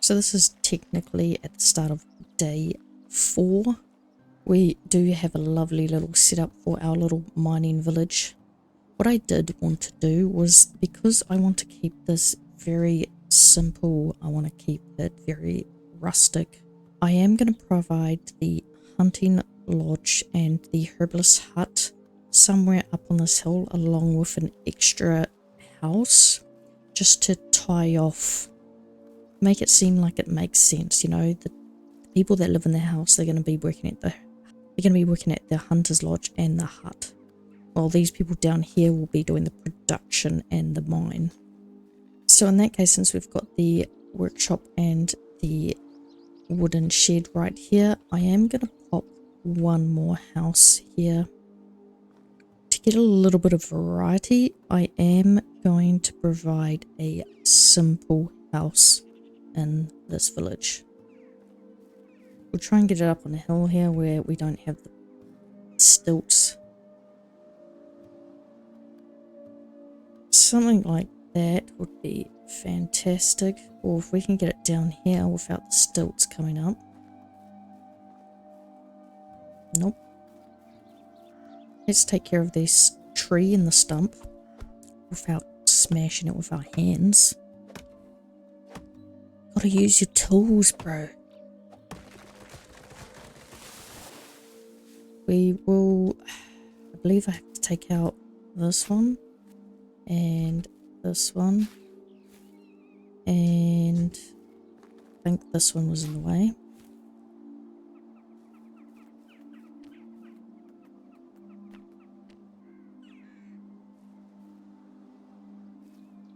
So this is technically at the start of day 4. We do have a lovely little setup for our little mining village. What I did want to do was, because I want to keep this very simple, I want to keep it very rustic, I am going to provide the hunting lodge and the herbalist hut somewhere up on this hill, along with an extra house, just to tie off, make it seem like it makes sense. You know, the people that live in the house, they're going to be working at the hunter's lodge and the hut, while these people down here will be doing the production and the mine. So in that case, since we've got the workshop and the wooden shed right here, I am going to pop one more house here. To get a little bit of variety, I am going to provide a simple house in this village. We'll try and get it up on a hill here where we don't have the stilts. Something like that would be fantastic. Or if we can get it down here without the stilts coming up. Nope. Let's take care of this tree in the stump without smashing it with our hands. Gotta use your tools, bro. We will, I believe I have to take out this one and this one, and I think this one was in the way.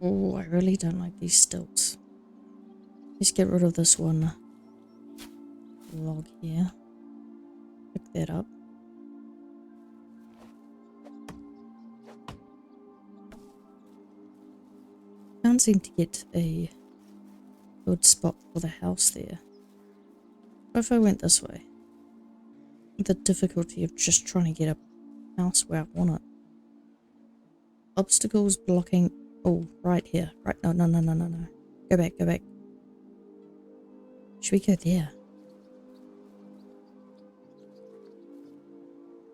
Oh, I really don't like these stilts. Let's get rid of this one log here. Pick that up. Can't seem to get a good spot for the house there. What if I went this way? The difficulty of just trying to get a house where I want it. Obstacles blocking. Oh, right here. Right. No. Go back. Should we go there?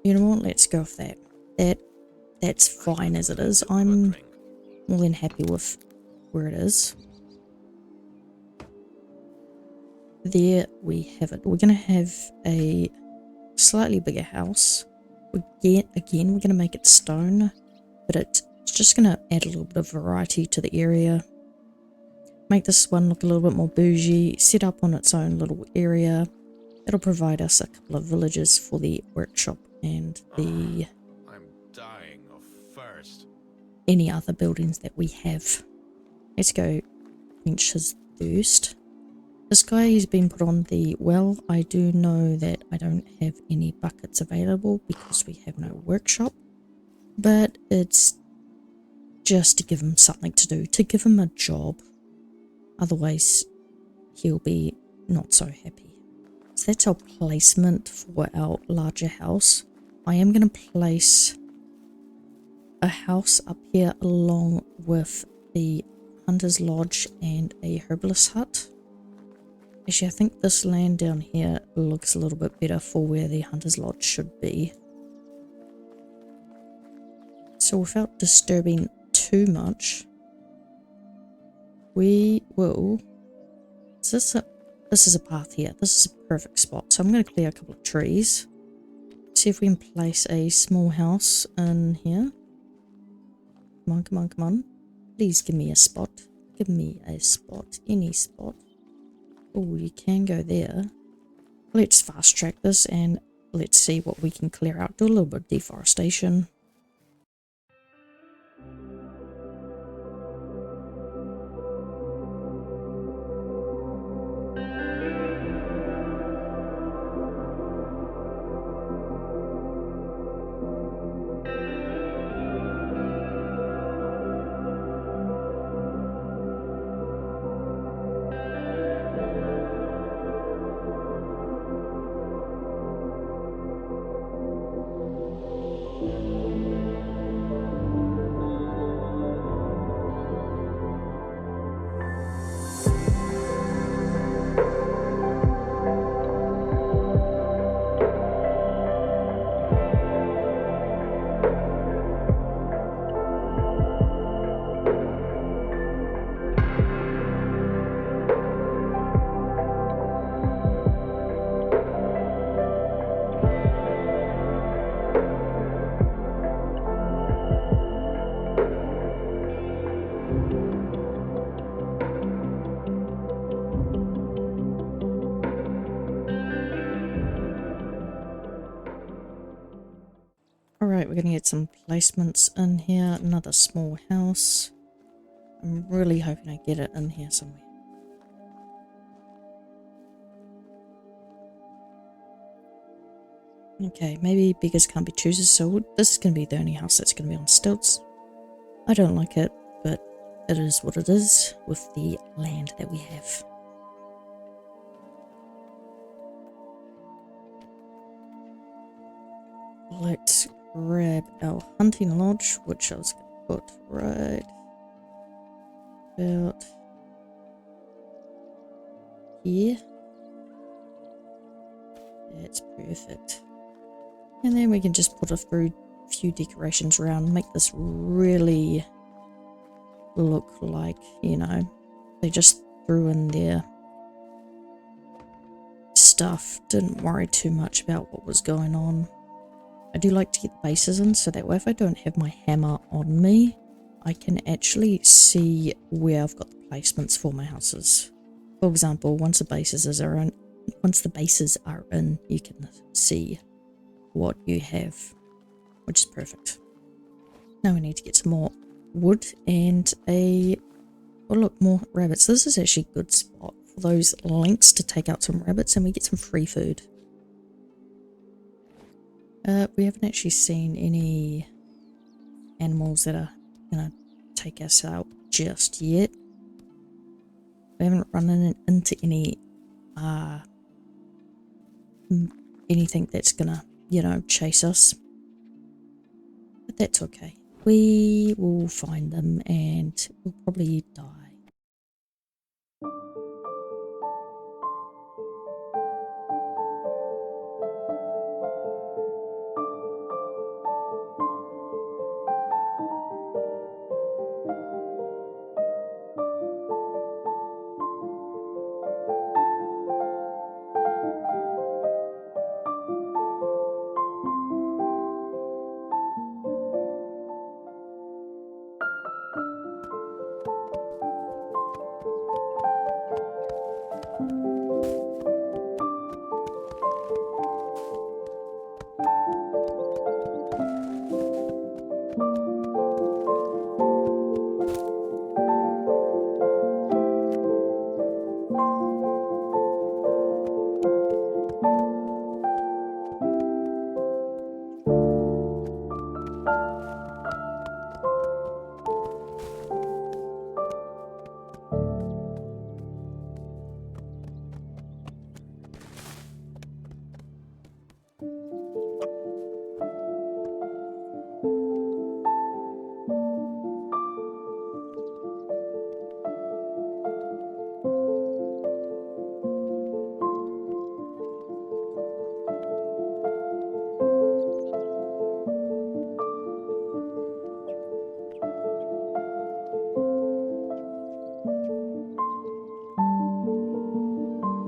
You know what? Let's go with that. That's fine as it is. I'm more than happy with where it is. There we have it. We're going to have a slightly bigger house. Again, we're going to make it stone, but it's just going to add a little bit of variety to the area. Make this one look a little bit more bougie, set up on its own little area. It'll provide us a couple of villages for the workshop and the I'm dying of thirst. Any other buildings that we have. Let's go quench his thirst. This guy has been put on the well. I do know that I don't have any buckets available because we have no workshop, but it's just to give him something to do, to give him a job. Otherwise, he'll be not so happy. So that's our placement for our larger house. I am going to place a house up here along with the hunter's lodge and a herbalist hut. Actually, I think this land down here looks a little bit better for where the hunter's lodge should be. So without disturbing too much, we will... This is a path here. This is a perfect spot. So I'm going to clear a couple of trees. See if we can place a small house in here. Come on. Please give me a spot. Give me a spot. Any spot. Oh, you can go there. Let's fast track this and let's see what we can clear out. Do a little bit of deforestation. Right, we're gonna get some placements in here. Another small house. I'm really hoping I get it in here somewhere. Okay, maybe beggars can't be choosers, so this is gonna be the only house that's gonna be on stilts. I don't like it, but it is what it is with the land that we have. Let's grab our hunting lodge, which I was going to put right about here. That's perfect. And then we can just put a few decorations around, make this really look like, you know, they just threw in their stuff, didn't worry too much about what was going on. I do like to get the bases in, so that way if I don't have my hammer on me, I can actually see where I've got the placements for my houses. For example, once the bases are in, you can see what you have, which is perfect. Now we need to get some more wood and oh look, more rabbits. This is actually a good spot for those links to take out some rabbits, and we get some free food. We haven't actually seen any animals that are gonna take us out just yet. We haven't run into any anything that's gonna, you know, chase us. But that's okay. We will find them and we'll probably die.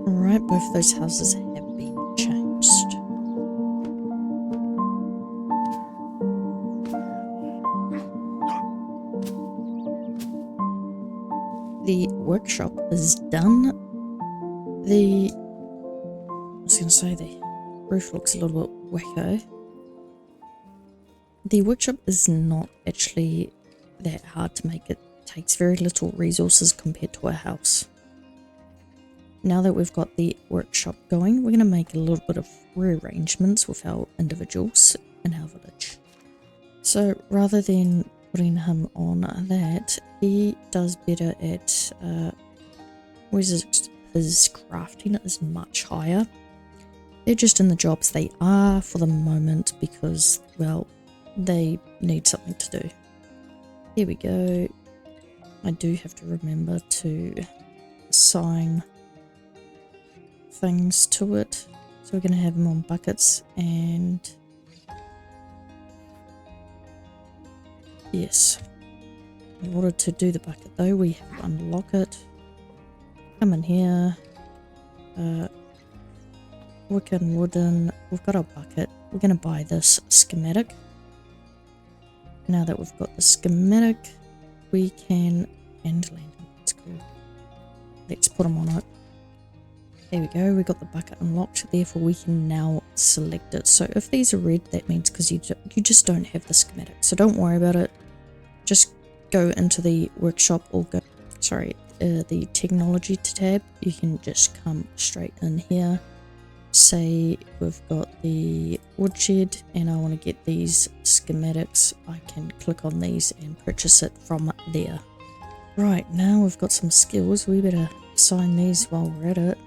Alright, both of those houses have been changed. The workshop is done. I was going to say the roof looks a little bit wacko. The workshop is not actually that hard to make. It takes very little resources compared to a house. Now that we've got the workshop going, we're going to make a little bit of rearrangements with our individuals in our village. So rather than putting him on that, he does better at his crafting is much higher. They're just in the jobs they are for the moment because, well, they need something to do. Here we go. I do have to remember to assign things to it. So we're going to have them on buckets, and yes, in order to do the bucket though, we have to unlock it. Come in here, wick and wooden. We've got our bucket. We're going to buy this schematic. Now that we've got the schematic, we can, and lantern, that's cool. Let's put them on it. There we go, we got the bucket unlocked, therefore we can now select it. So if these are red, that means because you just don't have the schematic. So don't worry about it. Just go into the workshop or go, the technology tab. You can just come straight in here. Say we've got the woodshed and I want to get these schematics. I can click on these and purchase it from there. Right, now we've got some skills. We better assign these while we're at it.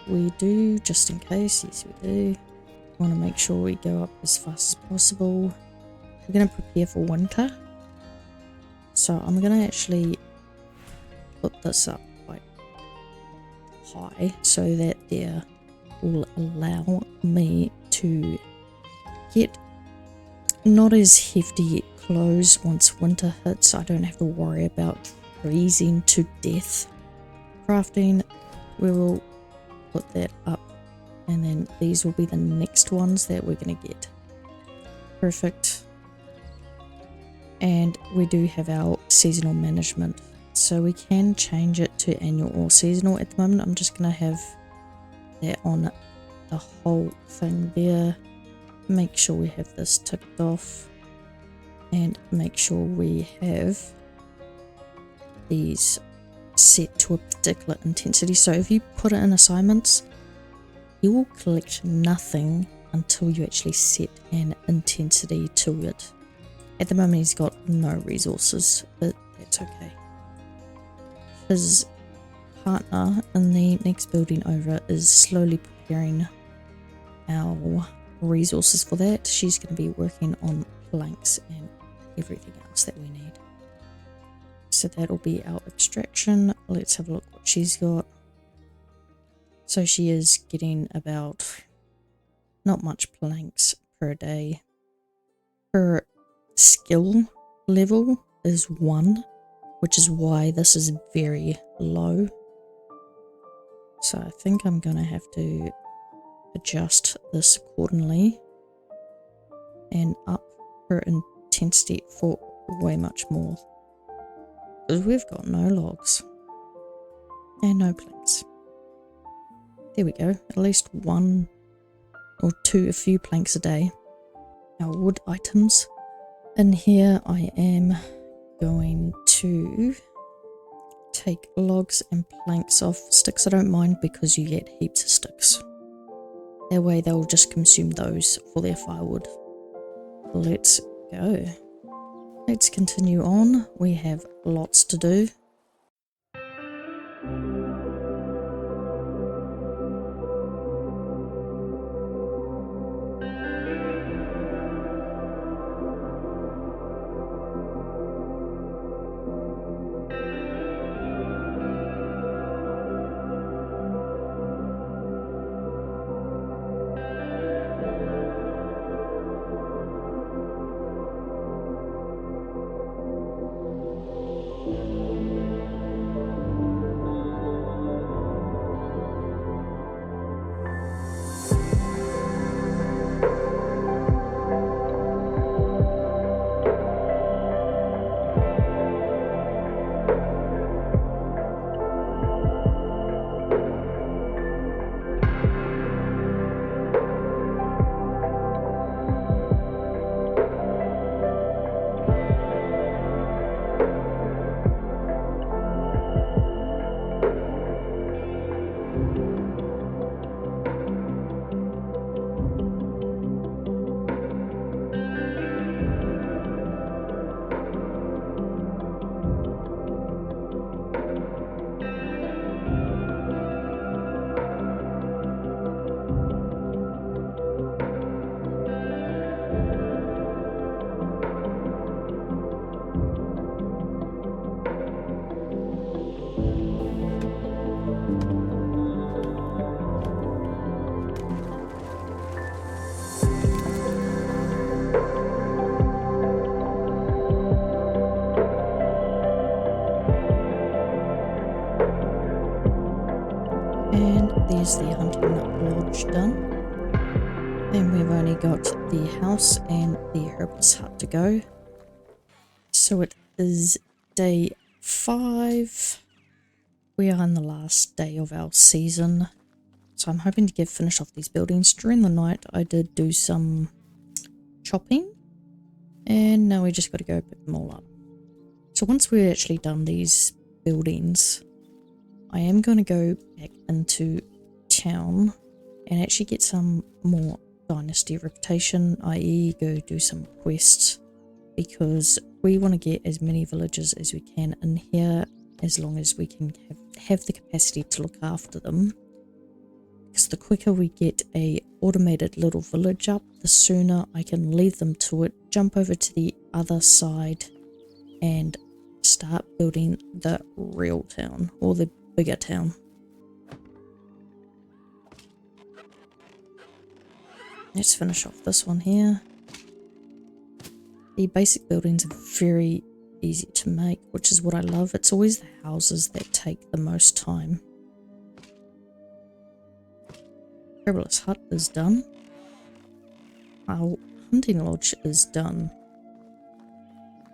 We do, just in case, yes we do. Want to make sure we go up as fast as possible. We're going to prepare for winter. So I'm going to actually put this up quite high so that there will allow me to get not as hefty clothes once winter hits. I don't have to worry about freezing to death. Crafting, we will put that up, and then these will be the next ones that we're going to get. Perfect. And we do have our seasonal management, so we can change it to annual or seasonal. At the moment I'm just going to have that on the whole thing there. Make sure we have this ticked off and make sure we have these set to a particular intensity. So if you put it in assignments, you will collect nothing until you actually set an intensity to it. At the moment he's got no resources, but that's okay. His partner in the next building over is slowly preparing our resources for that. She's going to be working on planks and everything else that we need. So that'll be our extraction. Let's have a look what she's got. So she is getting about not much planks per day. Her skill level is 1, which is why this is very low. So I think I'm going to have to adjust this accordingly and up her intensity for way much more. Because we've got no logs and no planks. There we go, at least 1 or 2, a few planks a day. Our wood items. In here I am going to take logs and planks off. Sticks I don't mind because you get heaps of sticks. That way they'll just consume those for their firewood. Let's go. Let's continue on. We have lots to do. And there's the hunting lodge done. And we've only got the house and the herbalist hut to go. So it is day 5. We are on the last day of our season, so I'm hoping to finish off these buildings. During the night I did do some chopping, and now we just got to go pick them all up. So once we're actually done these buildings, I am going to go back into town and actually get some more dynasty reputation, i.e. go do some quests, because we want to get as many villages as we can in here, as long as we can have the capacity to look after them. Because the quicker we get a automated little village up, the sooner I can lead them to it, jump over to the other side and start building the real town, or the bigger town. Let's finish off this one here. The basic buildings are very easy to make, which is what I love. It's always the houses that take the most time. Traveller's hut is done. Our hunting lodge is done.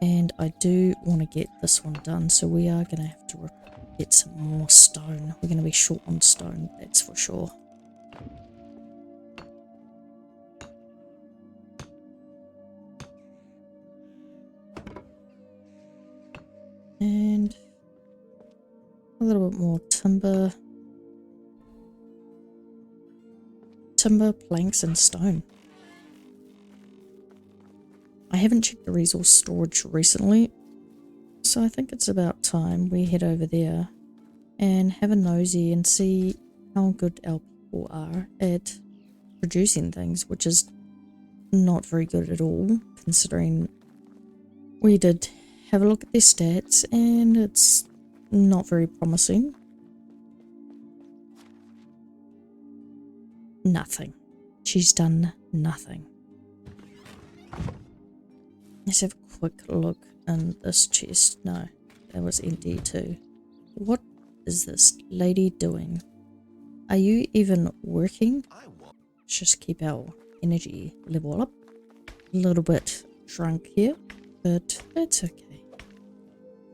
And I do want to get this one done, so we are going to have to get some more stone. We're going to be short on stone, that's for sure. And a little bit more timber. Timber, planks, and stone. I haven't checked the resource storage recently, so I think it's about time we head over there and have a nosy and see how good our people are at producing things, which is not very good at all, considering we did have a look at their stats and it's not very promising. Nothing. She's done nothing. Let's have a quick look in this chest. No, that was empty too. What is this lady doing? Are you even working? Let's just keep our energy level up. A little bit drunk here, but it's okay.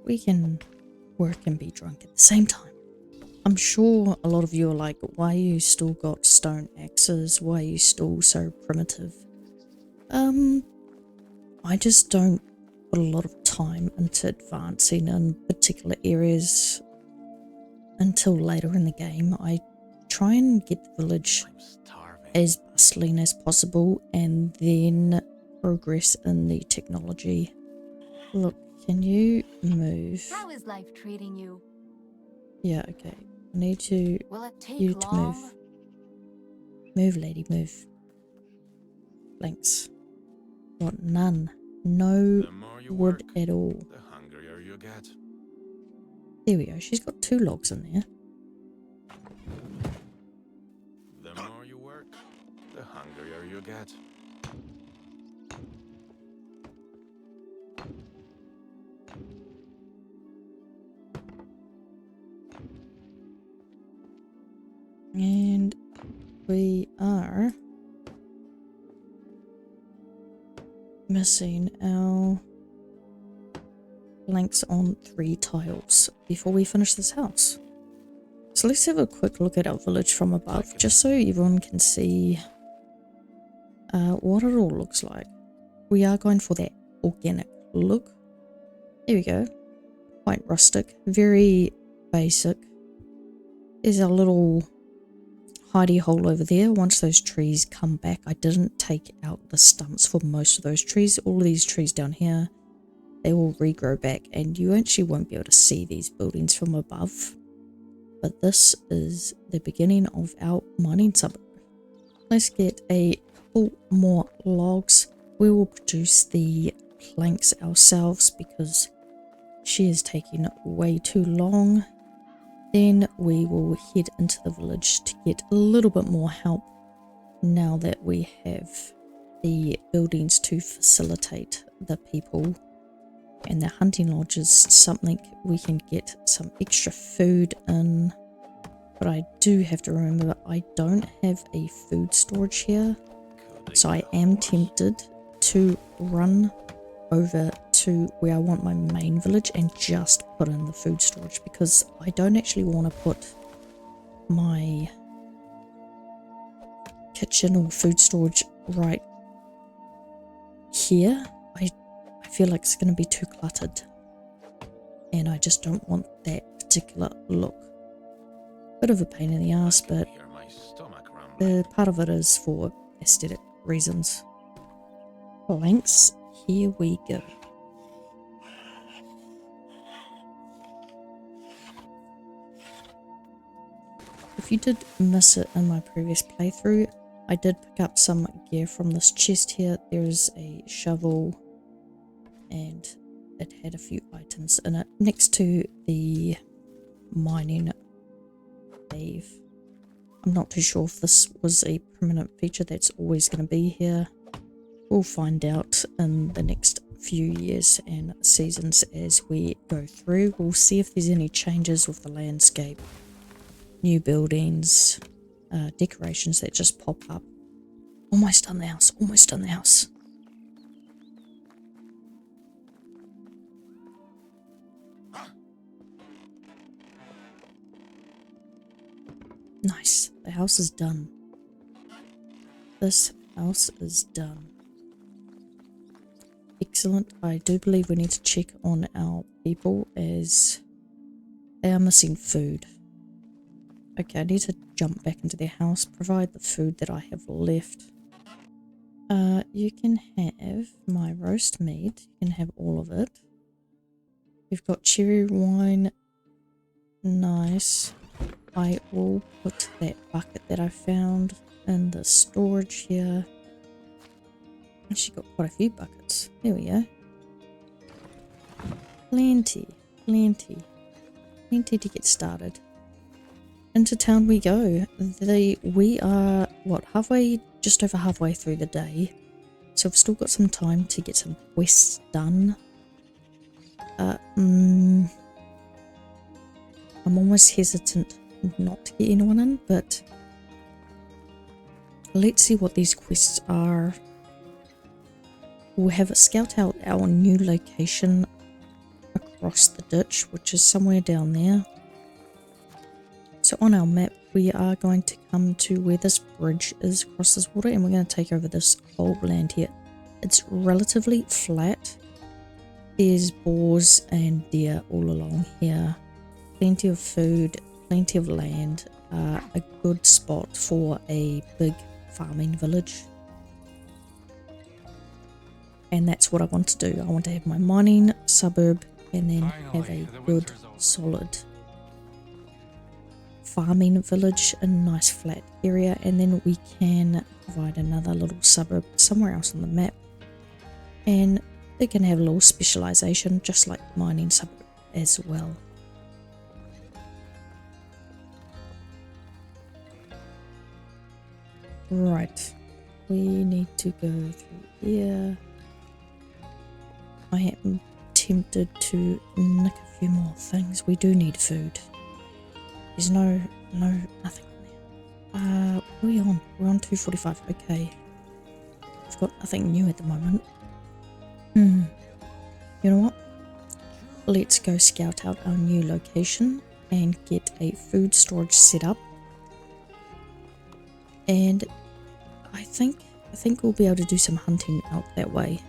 We can work and be drunk at the same time. I'm sure a lot of you are like, why you still got stone axes? Why are you still so primitive? I just don't put a lot of time into advancing in particular areas until later in the game. I try and get the village as bustling as possible and then progress in the technology. Look, can you move? How is life treating you? Yeah, okay. I need to Will it take you to long? move. Move, lady, move. Thanks. Got none. No The more you wood work, at all. the hungrier you get. There we go. She's got 2 logs in there. The more you work, the hungrier you get. And we are missing our blanks on 3 tiles before we finish this house. So let's have a quick look at our village from above, just so everyone can see what it all looks like. We are going for that organic look. There we go. Quite rustic, very basic. There's our little hidey hole over there. Once those trees come back, I didn't take out the stumps for most of those trees. All of these trees down here, they will regrow back and you actually won't be able to see these buildings from above. But this is the beginning of our mining suburb. Let's get a couple more logs. We will produce the planks ourselves because she is taking way too long. Then we will head into the village to get a little bit more help now that we have the buildings to facilitate the people. And the hunting lodge is something we can get some extra food in. But I do have to remember I don't have a food storage here. So I am tempted to run over to where I want my main village and just put in the food storage, because I don't actually want to put my kitchen or food storage right here. I feel like it's going to be too cluttered, and I just don't want that particular look. Bit of a pain in the ass, but Hear my stomach rumbling. part of it is for aesthetic reasons. Planks, here we go. If you did miss it in my previous playthrough, I did pick up some gear from this chest here. There's a shovel and it had a few items in it next to the mining cave. I'm not too sure if this was a permanent feature that's always going to be here. We'll find out in the next few years and seasons as we go through. We'll see if there's any changes with the landscape, new buildings, decorations that just pop up. Almost done the house, almost done the house. Nice, the house is done. This house is done. Excellent. I do believe we need to check on our people as they are missing food. Okay, I need to jump back into their house, provide the food that I have left. You can have my roast meat. You can have all of it. We've got cherry wine. Nice. I will put that bucket that I found in the storage here. Actually got quite a few buckets. There we go. Plenty to get started. Into town we go. We are, what, just over halfway through the day. So we've still got some time to get some quests done. I'm almost hesitant not to get anyone in, but let's see what these quests are. We'll have a scout out our new location across the ditch, which is somewhere down there. So on our map, we are going to come to where this bridge is across this water, and we're going to take over this whole land here. It's relatively flat. There's boars and deer all along here. Plenty of food, plenty of land. A good spot for a big farming village. And that's what I want to do. I want to have my mining suburb and then have a good solid farming village in a nice flat area, and then we can provide another little suburb somewhere else on the map, and they can have a little specialization just like mining suburb as well. Right, we need to go through here. I am tempted to nick a few more things. We do need food. There's nothing on there. What are we on? We're on 245. Okay. We've got nothing new at the moment. You know what? Let's go scout out our new location and get a food storage set up. And I think we'll be able to do some hunting out that way.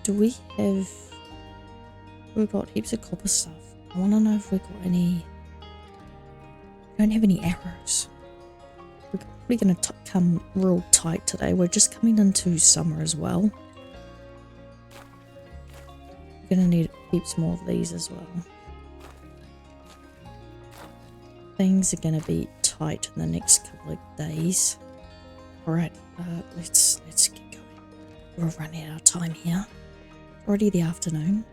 Do we have... We've got heaps of copper stuff. I want to know if we've got any... We don't have any arrows. We're probably going to come real tight today. We're just coming into summer as well. We're going to need heaps more of these as well. Things are going to be tight in the next couple of days. Alright, let's get going. We're running out of time here. Already the afternoon.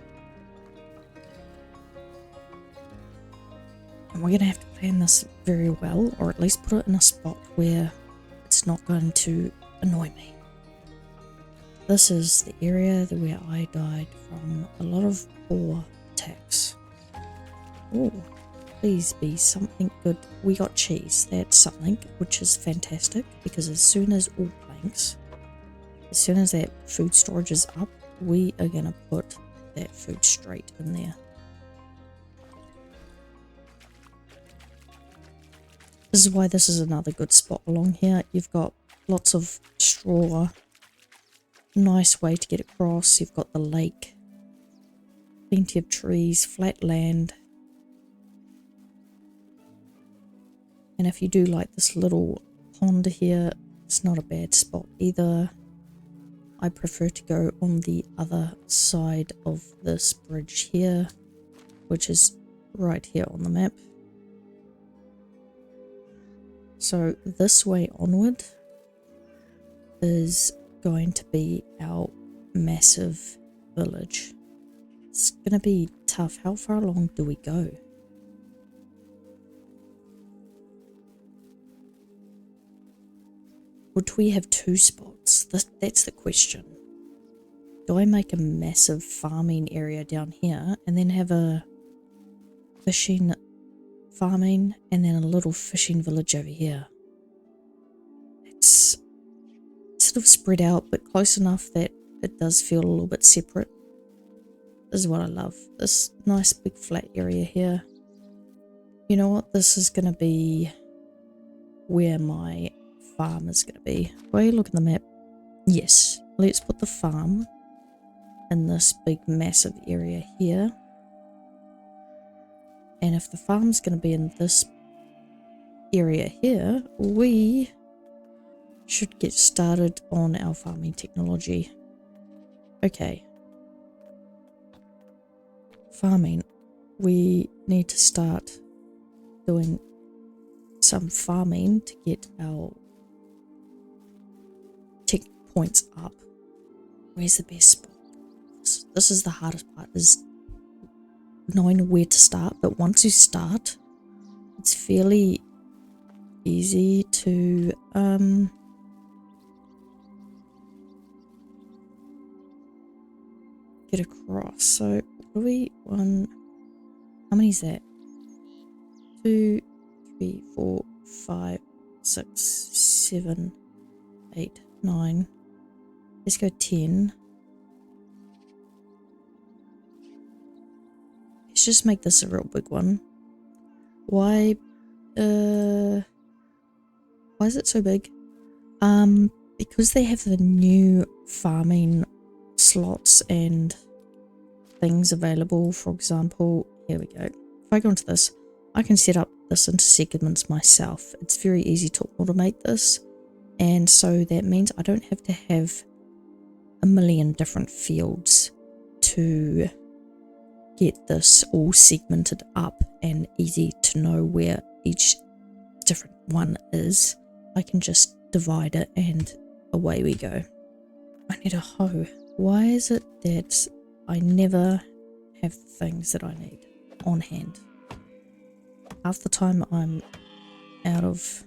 And we're going to have to plan this very well, or at least put it in a spot where it's not going to annoy me. This is the area where I died from a lot of boar attacks. Oh, please be something good. We got cheese. That's something, which is fantastic, because as soon as that food storage is up, we are going to put that food straight in there. This is why this is another good spot along here. You've got lots of straw, nice way to get across. You've got the lake, plenty of trees, flat land. And if you do like this little pond here, it's not a bad spot either. I prefer to go on the other side of this bridge here, which is right here on the map. So this way onward is going to be our massive village. It's going to be tough. How far along do we go? Would we have two spots? That's the question. Do I make a massive farming area down here and then have a fishing farming and then a little fishing village over here? It's sort of spread out but close enough that it does feel a little bit separate. This is what I love. This nice big flat area here. You know what? This is going to be where my farm is going to be. Will you look at the map? Yes. Let's put the farm in this big massive area here. And if the farm's going to be in this area here, we should get started on our farming technology. Okay. Farming. We need to start doing some farming to get our tech points up. Where's the best spot? This is the hardest part, is knowing where to start, but once you start, it's fairly easy to get across. So what do we want? How many is that? 2, 3, 4, 5, 6, 7, 8, 9. Let's go 10. Let's just make this a real big one. Why is it so big? Because they have the new farming slots and things available. For example, here we go. If I go into this, I can set up this into segments myself. It's very easy to automate this, and so that means I don't have to have a million different fields to get this all segmented up and easy to know where each different one is. I can just divide it and away we go. I need a hoe. Why is it that I never have the things that I need on hand? Half the time I'm out of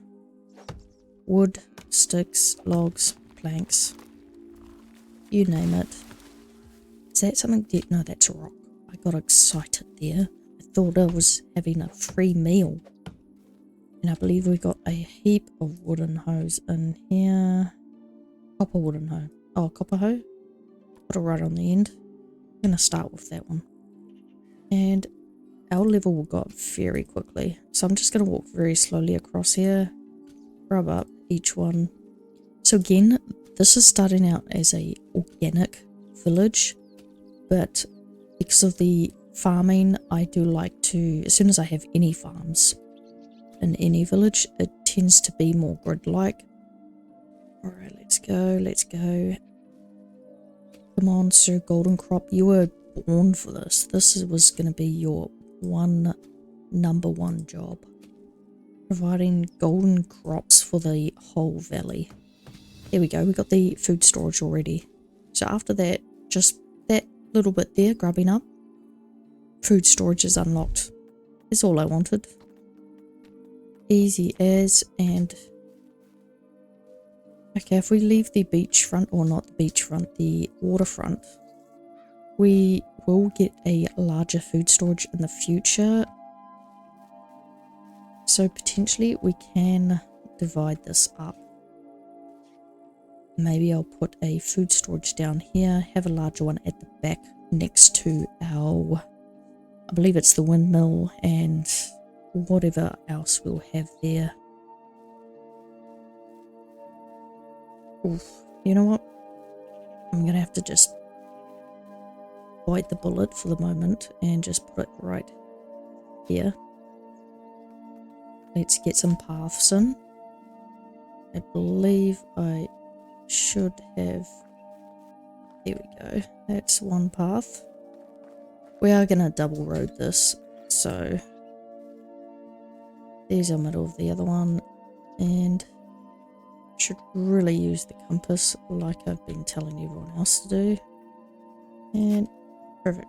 wood, sticks, logs, planks, you name it. Is that something? No, that's a rock. I got excited there. I thought I was having a free meal. And I believe we got a heap of wooden hoes in here. Copper wooden hoe. Oh, copper hoe. Put it right on the end. I'm going to start with that one. And our level will go up very quickly. So I'm just going to walk very slowly across here. Grab up each one. So again, this is starting out as a organic village. But because of the farming, I do like to, as soon as I have any farms in any village, it tends to be more grid-like. Alright, let's go, let's go. Come on, Sir Golden Crop, you were born for this. This was going to be your number one job. Providing golden crops for the whole valley. There we go, we got the food storage already. So after that, just that little bit there, grubbing up, food storage is unlocked. That's all I wanted. Easy as. And okay, if we leave the beachfront, or not the beachfront, the waterfront, we will get a larger food storage in the future. So potentially we can divide this up. Maybe I'll put a food storage down here, have a larger one at the back next to our, I believe it's the windmill and whatever else we'll have there. Oof, you know what? I'm going to have to just bite the bullet for the moment and just put it right here. Let's get some paths in. I believe I should have, there we go, that's one path. We are going to double road this, so there's our middle of the other one, and should really use the compass like I've been telling everyone else to do. And perfect.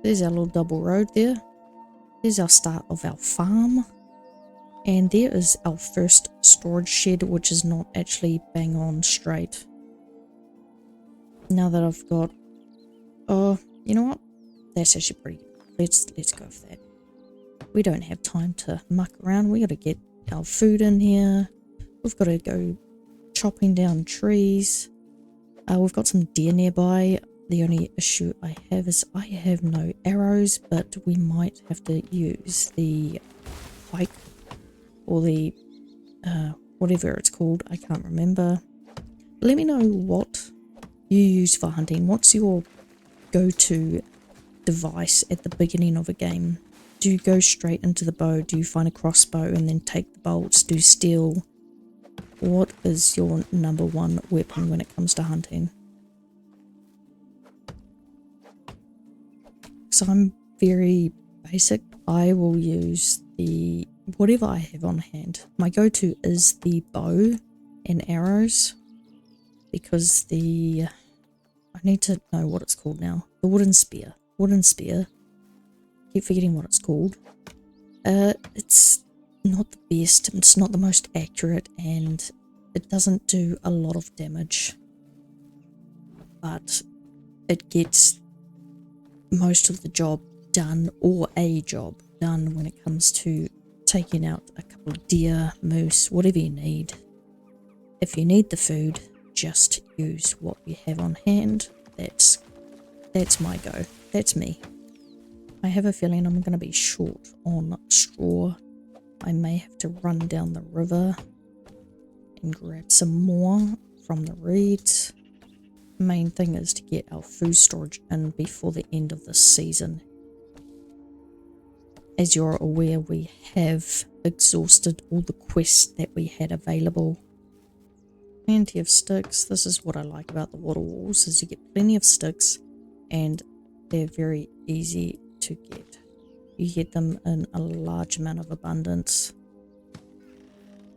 There's our little double road there. There's our start of our farm. And there is our first storage shed, which is not actually bang on straight. Now that I've got, oh, you know what? That's actually pretty good. Let's go for that. We don't have time to muck around. We got to get our food in here. We've got to go chopping down trees. We've got some deer nearby. The only issue I have is I have no arrows, but we might have to use the pike or the whatever it's called. I can't remember. Let me know what you use for hunting. What's your go-to device at the beginning of a game? Do you go straight into the bow? Do you find a crossbow and then take the bolts? Do you steal? What is your number one weapon when it comes to hunting? So I'm very basic. I will use the whatever I have on hand. My go-to is the bow and arrows, because I need to know what it's called now. The wooden spear. Keep forgetting what it's called. It's not the best, it's not the most accurate, and it doesn't do a lot of damage, but it gets most of the job done, or a job done, when it comes to taking out a couple of deer, moose, whatever you need. If you need the food, just use what you have on hand. That's my go. That's me. I have a feeling I'm going to be short on straw. I may have to run down the river and grab some more from the reeds. The main thing is to get our food storage in before the end of the season. As you're aware, we have exhausted all the quests that we had available. Plenty of sticks. This is what I like about the water walls, is you get plenty of sticks and they're very easy to get. You get them in a large amount of abundance.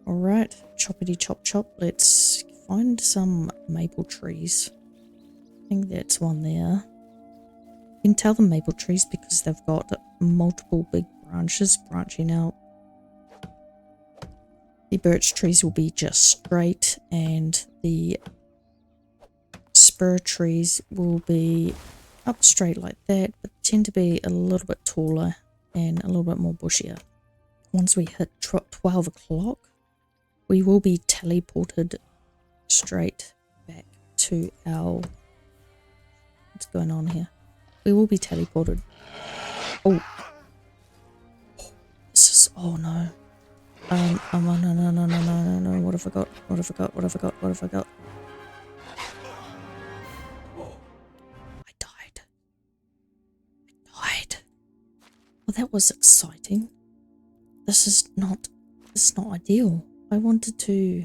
Alright, choppity chop chop. Let's find some maple trees. I think that's one there. You can tell them maple trees because they've got multiple big branches branching out. The birch trees will be just straight, and the spur trees will be up straight like that, but tend to be a little bit taller and a little bit more bushier. Once we hit 12 o'clock, we will be teleported straight back to our... What's going on here? We will be teleported. Oh. This is... Oh no. No. What have I got? What have I got? I died. Well, that was exciting. This is not ideal. I wanted to...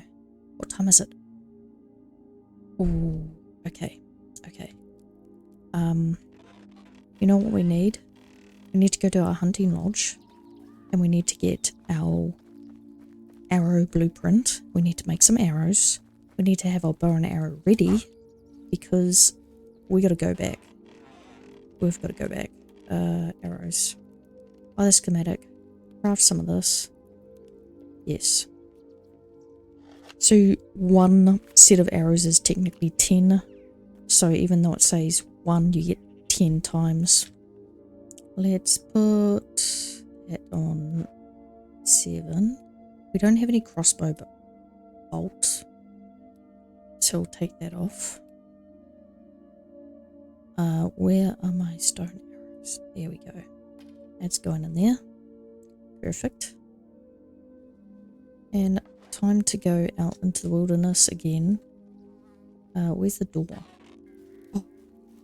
What time is it? Oh, okay. You know what we need? We need to go to our hunting lodge, and we need to get our arrow blueprint. We need to make some arrows. We need to have our bow and arrow ready, because we got to go back. We've got to go back. Arrows. Oh, the schematic. Craft some of this. Yes. So one set of arrows is technically 10. So even though it says 1, you get 10 times. Let's put that on 7. We don't have any crossbow but bolts, so we'll take that off. Where are my stone arrows? There we go. That's going in there. Perfect. And time to go out into the wilderness again. Where's the door? Oh,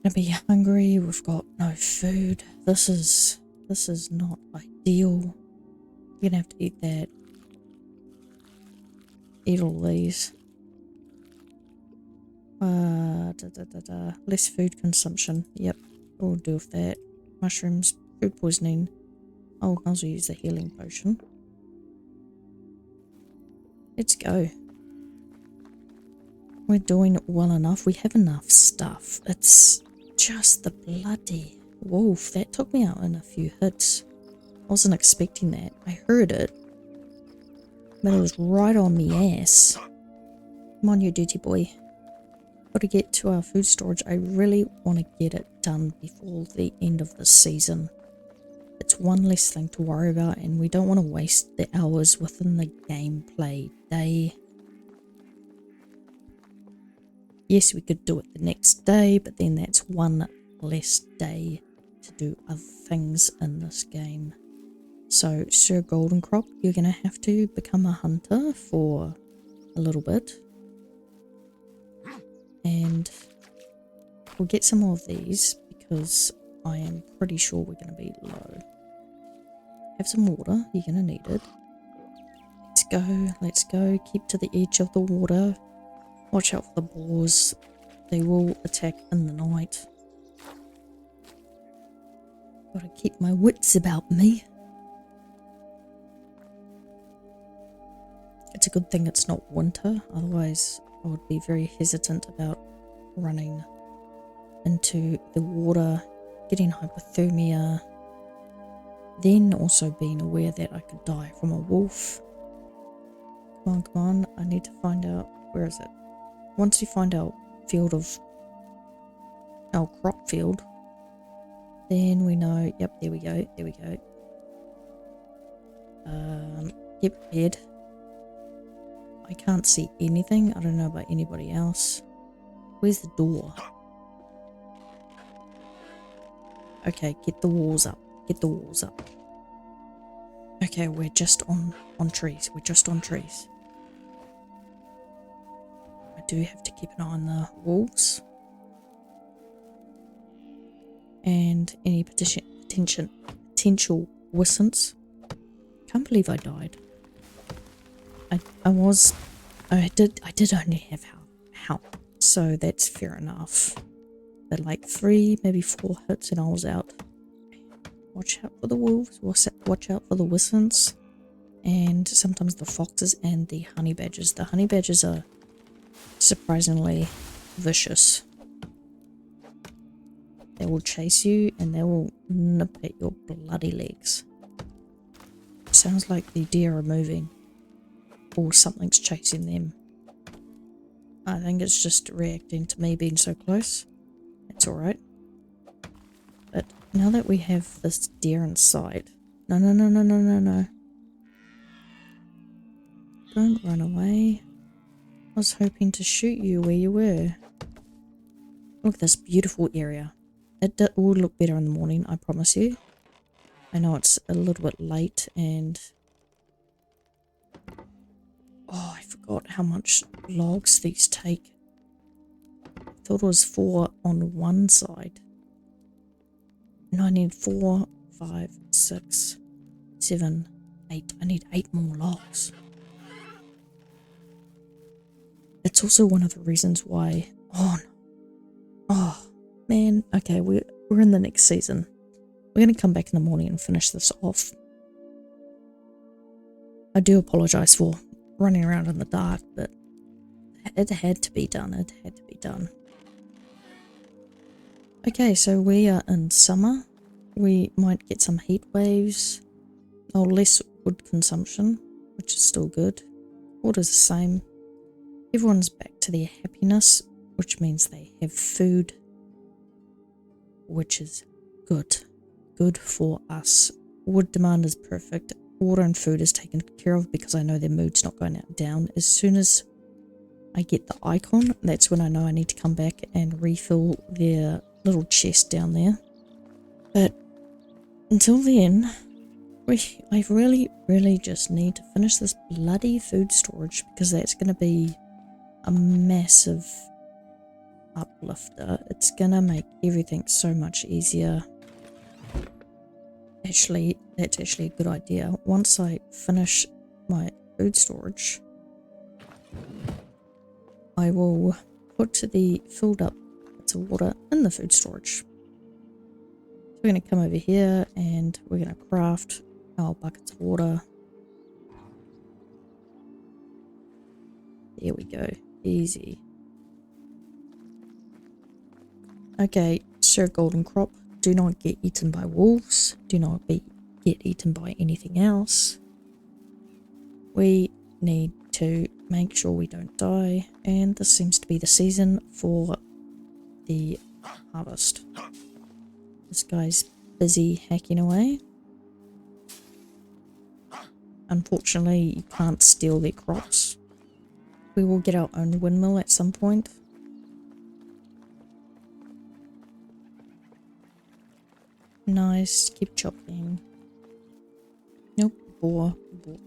gonna be hungry. We've got no food. This is not ideal. We're gonna have to eat that. Eat all these. Less food consumption. Yep, we'll do with that. Mushrooms, food poisoning. I'll also use the healing potion. Let's go. We're doing well enough. We have enough stuff. It's just the bloody wolf. That took me out in a few hits. I wasn't expecting that. I heard it, but it was right on me ass. Come on, you dirty boy. Got to get to our food storage. I really want to get it done before the end of the season. It's one less thing to worry about, and we don't want to waste the hours within the gameplay day. Yes, we could do it the next day, but then that's one less day to do other things in this game. So, Sir Goldencrop, you're going to have to become a hunter for a little bit. And we'll get some more of these because I am pretty sure we're going to be low. Have some water, you're going to need it. Let's go. Keep to the edge of the water. Watch out for the boars. They will attack in the night. Gotta keep my wits about me. It's a good thing it's not winter, otherwise I would be very hesitant about running into the water, getting hypothermia, then also being aware that I could die from a wolf. Come on, I need to find out, where is it? Once we find our field of, our crop field, then we know, yep, there we go. Get prepared. I can't see anything. I don't know about anybody else. Where's the door? Okay, get the walls up. Okay, we're just on trees. I do have to keep an eye on the wolves. And any potential wissons. Can't believe I died. I did only have help, so that's fair enough. But like 3, maybe 4 hits and I was out. Watch out for the wolves, watch out for the wissons, and sometimes the foxes and the honey badgers. The honey badgers are surprisingly vicious. They will chase you and they will nip at your bloody legs. Sounds like the deer are moving. Or something's chasing them. I think it's just reacting to me being so close. It's alright. But now that we have this deer in sight... No. Don't run away. I was hoping to shoot you where you were. Look at this beautiful area. It will look better in the morning, I promise you. I know it's a little bit late and... Oh, I forgot how much logs these take. I thought it was 4 on one side. No, I need 4, 5, 6, 7, 8. I need 8 more logs. It's also one of the reasons why... Oh, man. Okay, we're in the next season. We're going to come back in the morning and finish this off. I do apologise for running around in the dark, but it had to be done. Okay, so we are in summer. We might get some heat waves. Oh, less wood consumption, which is still good. Water's the same. Everyone's back to their happiness, which means they have food, which is good. Good for us. Wood demand is perfect. Water and food is taken care of because I know their mood's not going down. As soon as I get the icon, that's when I know I need to come back and refill their little chest down there. But until then, I really just need to finish this bloody food storage, because that's going to be a massive uplifter. It's going to make everything so much easier. Actually, that's actually a good idea. Once I finish my food storage, I will put the filled up bits of water in the food storage. So we're going to come over here and we're going to craft our buckets of water. There we go. Easy. Okay, Sir Golden Crop. Do not get eaten by wolves. Do not get eaten by anything else. We need to make sure we don't die. And this seems to be the season for the harvest. This guy's busy hacking away. Unfortunately, you can't steal their crops. We will get our own windmill at some point. Nice, keep chopping. Nope, boar.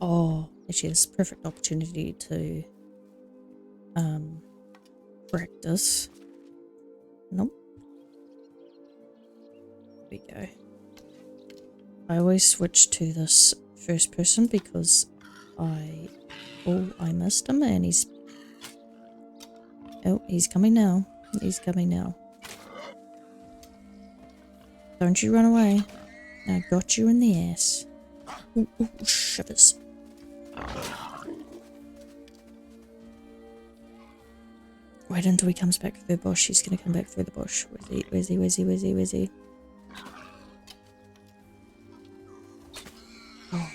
Oh, actually, this is a perfect opportunity to practice. Nope. There we go. I always switch to this first person because I missed him and he's coming now. He's coming now. Don't you run away. I got you in the ass. Ooh, shivers. Wait until he comes back through the bush. He's gonna come back through the bush. Where's he? Oh.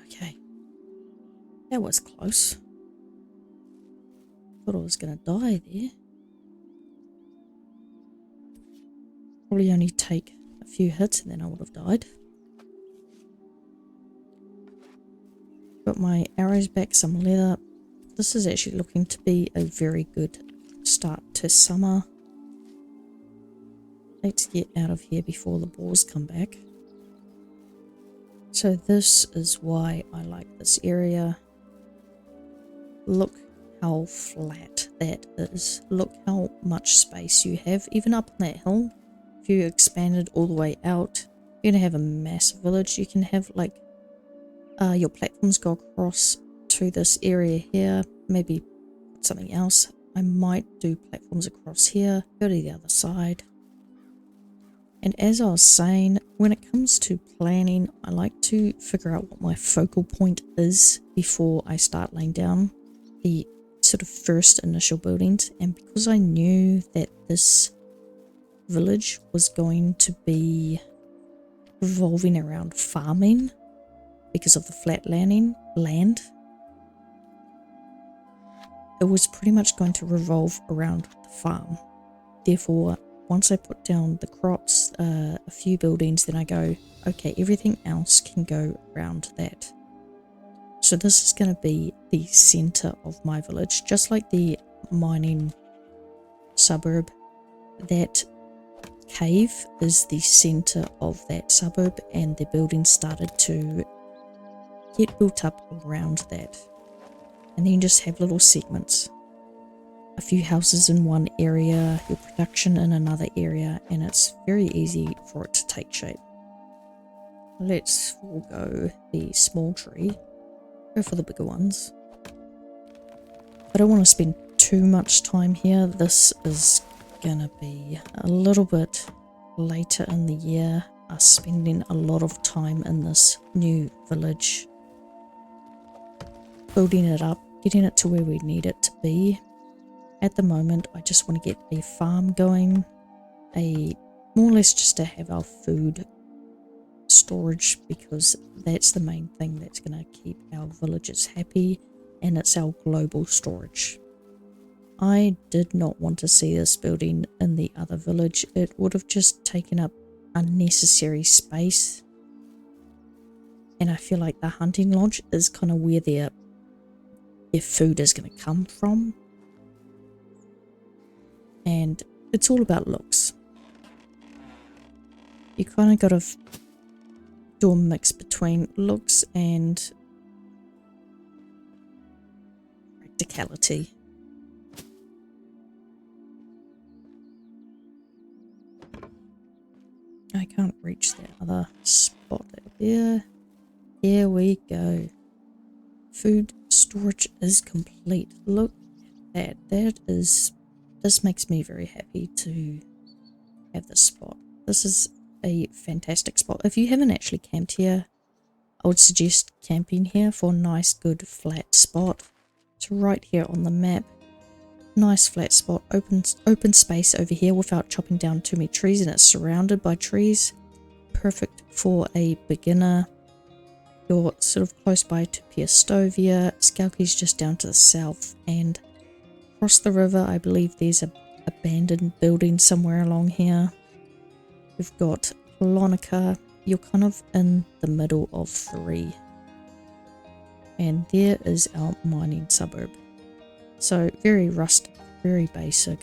Okay. That was close. Thought I was gonna die there. Probably only take a few hits and then I would have died. Got my arrows back, some leather. This is actually looking to be a very good start to summer. Let's get out of here before the boars come back. So this is why I like this area. Look how flat that is. Look how much space you have, even up on that hill. If you expanded all the way out, you're going to have a massive village. You can have like your platforms go across to this area here, maybe something else. I might do platforms across here, go to the other side. And as I was saying, when it comes to planning, I like to figure out what my focal point is before I start laying down the sort of first initial buildings. And because I knew that this village was going to be revolving around farming because of the flat land, it was pretty much going to revolve around the farm. Therefore, once I put down the crops, a few buildings, then I go, okay, everything else can go around that. So this is going to be the center of my village, just like the mining suburb. That cave is the center of that suburb, and the buildings started to get built up around that. And then you just have little segments. A few houses in one area, your production in another area, and it's very easy for it to take shape. Let's forego the small tree. Go for the bigger ones. I don't want to spend too much time here. This is gonna be a little bit later in the year, us spending a lot of time in this new village, building it up, getting it to where we need it to be. At the moment, I just want to get a farm going, more or less just to have our food storage, because that's the main thing that's going to keep our villagers happy, and it's our global storage. I did not want to see this building in the other village. It would have just taken up unnecessary space, and I feel like the hunting lodge is kind of where their food is going to come from. and it's all about looks. You kind of got to do a mix between looks and practicality. I can't reach that other spot there. Here we go. Food storage is complete. Look at that. This makes me very happy to have this spot. This is a fantastic spot. If you haven't actually camped here, I would suggest camping here for a nice, good, flat spot. It's right here on the map. Nice flat spot, open space over here without chopping down too many trees, and it's surrounded by trees. Perfect for a beginner. You're sort of close by to Piastovia. Skalki's just down to the south, and across the river I believe there's a abandoned building somewhere along here. We've got Polonica. You're kind of in the middle of 3. And there is our mining suburb. So very rustic, very basic,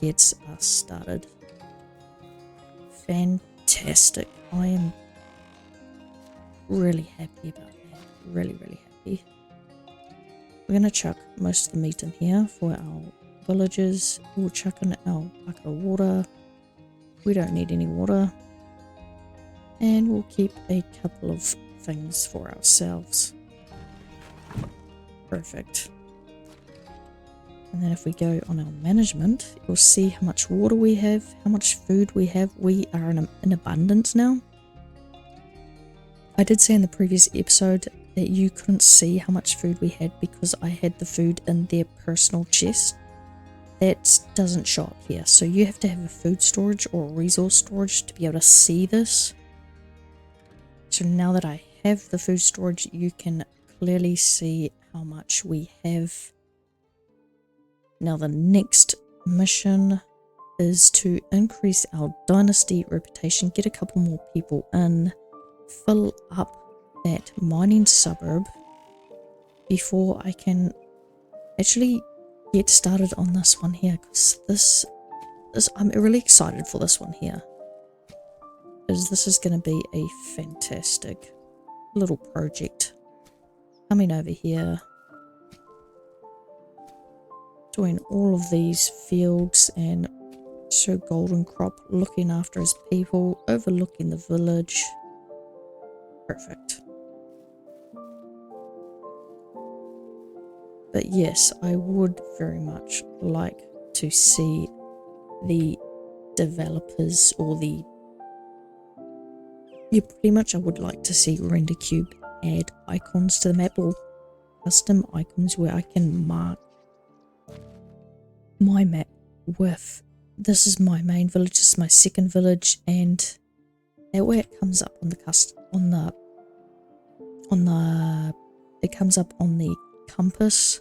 gets us started. Fantastic. I am really happy about that. Really, really happy. We're going to chuck most of the meat in here for our villagers. We'll chuck in our bucket of water. We don't need any water. And we'll keep a couple of things for ourselves. Perfect. And then if we go on our management, you'll see how much water we have, how much food we have. We are in abundance now. I did say in the previous episode that you couldn't see how much food we had because I had the food in their personal chest. That doesn't show up here. So you have to have a food storage or a resource storage to be able to see this. So now that I have the food storage, you can clearly see how much we have. Now the next mission is to increase our dynasty reputation, get a couple more people in, fill up that mining suburb before I can actually get started on this one here, because this I'm really excited for this one here, because this is going to be a fantastic little project. Coming over here, doing all of these fields, and Sir Golden Crop looking after his people, overlooking the village. Perfect. But yes, I would very much like to see the developers, or pretty much I would like to see RenderCube add icons to the map, or custom icons where I can mark my map with, this is my main village, this is my second village, and that way it comes up on it comes up on the compass.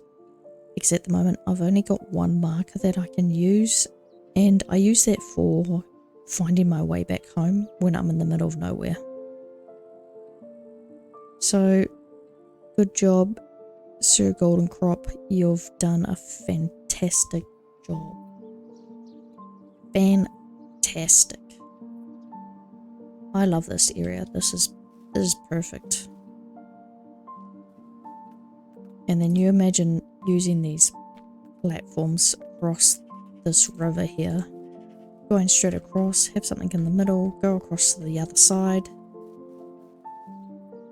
Because at the moment I've only got one marker that I can use, and I use that for finding my way back home when I'm in the middle of nowhere. So good job, Sir Golden Crop, you've done a fantastic job. Fantastic. I love this area. This is perfect. And then you imagine using these platforms across this river here, going straight across, have something in the middle, go across to the other side.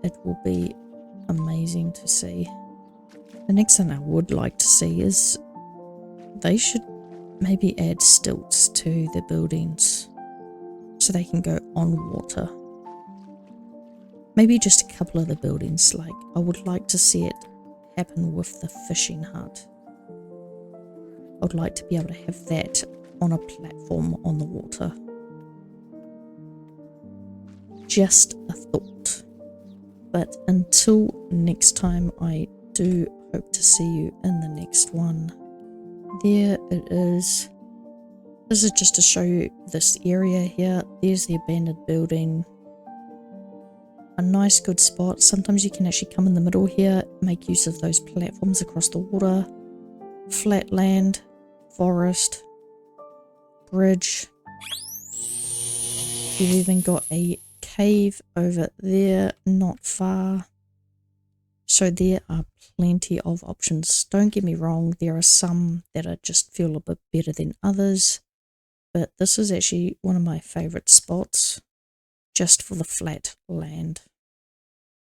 It will be amazing to see. The next thing I would like to see is they should maybe add stilts to the buildings so they can go on water. Maybe just a couple of the buildings. Like, I would like to see it happen with the fishing hut. I would like to be able to have that on a platform on the water. Just a thought. But until next time, I do hope to see you in the next one. There it is. This is just to show you this area here. There's the abandoned building. A nice good spot. Sometimes you can actually come in the middle here, make use of those platforms across the water. Flat land, forest. bridge. You've even got a cave over there, not far. So there are plenty of options. Don't get me wrong, there are some that are just feel a bit better than others. But this is actually one of my favourite spots, just for the flat land.